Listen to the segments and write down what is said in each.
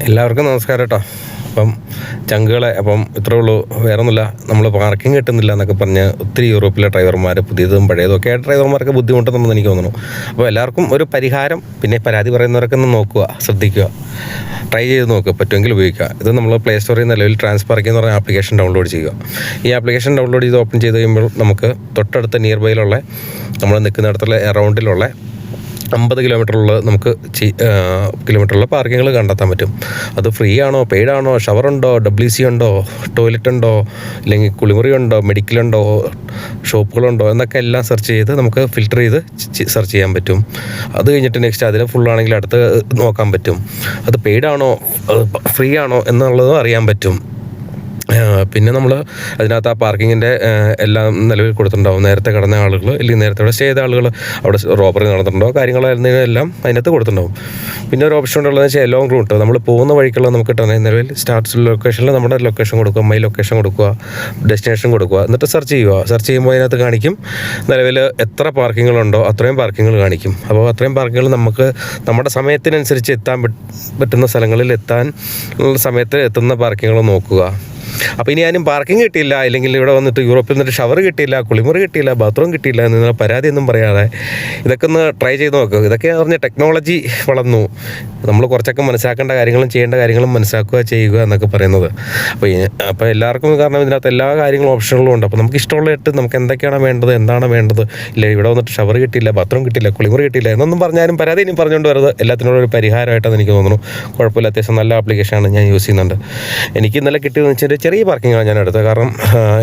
എല്ലാവർക്കും നമസ്കാരം കേട്ടോ. അപ്പം ചങ്കുകളെ ഇത്രേ ഉള്ളൂ, വേറെ ഒന്നുമില്ല. നമ്മൾ പാർക്കിംഗ് കിട്ടുന്നില്ല എന്നൊക്കെ പറഞ്ഞ് ഒത്തിരി യൂറോപ്പിലെ ഡ്രൈവർമാർ, പുതിയതും പഴയതും ഒക്കെ ഡ്രൈവർമാർക്ക് ബുദ്ധിമുട്ടുണ്ടെന്ന് എനിക്ക് തോന്നുന്നു. അപ്പോൾ എല്ലാവർക്കും ഒരു പരിഹാരം, പിന്നെ പരാതി പറയുന്നവരൊക്കെ ഒന്ന് നോക്കുക, ശ്രദ്ധിക്കുക, ട്രൈ ചെയ്ത് നോക്കുക, പറ്റുമെങ്കിൽ ഉപയോഗിക്കുക. ഇത് നമ്മൾ പ്ലേ സ്റ്റോറിൽ നിലവിൽ ട്രാൻസ്പാർക്കിംഗ് എന്ന് പറഞ്ഞ ആപ്ലിക്കേഷൻ ഡൗൺലോഡ് ചെയ്യുക. ഈ ആപ്ലിക്കേഷൻ ഡൗൺലോഡ് ചെയ്ത് ഓപ്പൺ ചെയ്ത് കഴിയുമ്പോൾ നമുക്ക് തൊട്ടടുത്ത നിയർ ബൈയിലുള്ള നമ്മൾ നിൽക്കുന്നിടത്തുള്ള അറൗണ്ടിലുള്ള 50 കിലോമീറ്ററുള്ള നമുക്ക് കിലോമീറ്ററുള്ള പാർക്കിങ്ങുകൾ കണ്ടെത്താൻ പറ്റും. അത് ഫ്രീ ആണോ, പെയ്ഡ് ആണോ, ഷവറുണ്ടോ, WC ഉണ്ടോ, ടോയ്ലറ്റ് ഉണ്ടോ, അല്ലെങ്കിൽ കുളിമുറി ഉണ്ടോ, മെഡിക്കലുണ്ടോ, ഷോപ്പുകളുണ്ടോ എന്നൊക്കെ എല്ലാം സെർച്ച് ചെയ്ത് നമുക്ക് ഫിൽറ്റർ ചെയ്ത് സെർച്ച് ചെയ്യാൻ പറ്റും. അത് കഴിഞ്ഞിട്ട് നെക്സ്റ്റ് അതിന് ഫുള്ളാണെങ്കിൽ അടുത്ത് നോക്കാൻ പറ്റും. അത് പെയ്ഡ് ആണോ ഫ്രീ ആണോ എന്നുള്ളതും അറിയാൻ പറ്റും. പിന്നെ നമ്മൾ അതിനകത്ത് ആ പാർക്കിങ്ങിൻ്റെ എല്ലാം നിലവിൽ കൊടുത്തിട്ടുണ്ടാവും. നേരത്തെ കിടന്ന ആളുകൾ, അല്ലെങ്കിൽ നേരത്തെ അവിടെ സ്റ്റേ ചെയ്ത ആളുകൾ, അവിടെ റോബറി നടന്നിട്ടുണ്ടോ, കാര്യങ്ങളെല്ലാം അതിനകത്ത് കൊടുത്തിട്ടുണ്ടാവും. പിന്നെ ഒരു ഓപ്ഷൻ ഉള്ളതെന്ന് വെച്ചാൽ ലോങ് റൂട്ട്, നമ്മൾ പോകുന്ന വഴിക്കുള്ള നമുക്ക് കിട്ടുന്നത് നിലവിൽ സ്റ്റാർട്ട് ലൊക്കേഷനിൽ നമ്മുടെ ലൊക്കേഷൻ കൊടുക്കുക, മൈ ലൊക്കേഷൻ കൊടുക്കുക, ഡെസ്റ്റിനേഷൻ കൊടുക്കുക, എന്നിട്ട് സെർച്ച് ചെയ്യുക. സെർച്ച് ചെയ്യുമ്പോൾ അതിനകത്ത് കാണിക്കും നിലവിൽ എത്ര പാർക്കിങ്ങുകളുണ്ടോ അത്രയും പാർക്കിങ്ങുകൾ കാണിക്കും. അപ്പോൾ അത്രയും പാർക്കിങ്ങുകൾ നമുക്ക് നമ്മുടെ സമയത്തിനനുസരിച്ച് എത്താൻ പറ്റുന്ന സ്ഥലങ്ങളിൽ എത്താൻ സമയത്ത് എത്തുന്ന പാർക്കിങ്ങുകൾ നോക്കുക. അപ്പോൾ ഇനി ആരും പാർക്കിംഗ് കിട്ടിയില്ല, അല്ലെങ്കിൽ ഇവിടെ വന്നിട്ട് യൂറോപ്പിൽ നിന്നിട്ട് ഷവർ കിട്ടിയില്ല, കുളിമുറി കിട്ടിയില്ല, ബാത്റൂം കിട്ടിയില്ല എന്ന് പരാതിയൊന്നും പറയാതെ ഇതൊക്കെ ഒന്ന് ട്രൈ ചെയ്ത് നോക്കുക. ഇതൊക്കെ പറഞ്ഞ ടെക്നോളജി വളർന്നു, നമ്മൾ കുറച്ചൊക്കെ മനസ്സിലാക്കേണ്ട കാര്യങ്ങളും ചെയ്യേണ്ട കാര്യങ്ങളും മനസ്സിലാക്കുക, ചെയ്യുക എന്നൊക്കെ പറയുന്നത്. അപ്പോൾ എല്ലാവർക്കും, കാരണം ഇതിനകത്ത് എല്ലാ കാര്യങ്ങളും ഓപ്ഷനുകളും ഉണ്ട്. അപ്പോൾ നമുക്ക് ഇഷ്ടമുള്ള നമുക്ക് എന്തൊക്കെയാണ് വേണ്ടത്, എന്താണ് വേണ്ടത്, ഇല്ല ഇവിടെ വന്നിട്ട് ഷവർ കിട്ടിയില്ല, ബാത്റൂം കിട്ടിയില്ല, കുളിമുറി കിട്ടിയില്ല എന്നൊന്നും പറഞ്ഞാലും പരാതി ഇനി പറഞ്ഞുകൊണ്ട് വരുന്നത് എല്ലാത്തിനോടും ഒരു പരിഹാരമായിട്ടാണ് എനിക്ക് തോന്നുന്നു. കുഴപ്പമില്ല, അത്യാവശ്യം നല്ല ആപ്ലിക്കേഷനാണ്, ഞാൻ യൂസ് ചെയ്യുന്നുണ്ട്. എനിക്ക് ഇന്നലെ കിട്ടിയതെന്ന് വെച്ചാൽ ചെറിയ പാർക്കിങ്ങാണ് ഞാൻ എടുത്തത്. കാരണം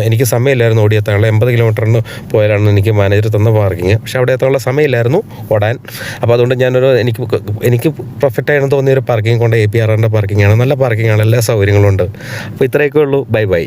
എനിക്ക് സമയമില്ലായിരുന്നു ഓടിയെത്താനുള്ള. 80 കിലോമീറ്ററിന് പോയാലാണ് എനിക്ക് മാനേജർ തന്ന പാർക്കിങ്. പക്ഷേ അവിടെ എത്താനുള്ള സമയമില്ലായിരുന്നു ഓടാൻ. അപ്പോൾ അതുകൊണ്ട് എനിക്ക് പെർഫെക്റ്റായിരുന്നു തോന്നിയ ഒരു പാർക്കിംഗ് കൊണ്ട് APRR പാർക്കിങ്ങാണ്. നല്ല പാർക്കിങ്ങാണ്, എല്ലാ സൗകര്യങ്ങളും ഉണ്ട്. അപ്പോൾ ഇത്രയൊക്കെ ഉള്ളൂ. ബൈ.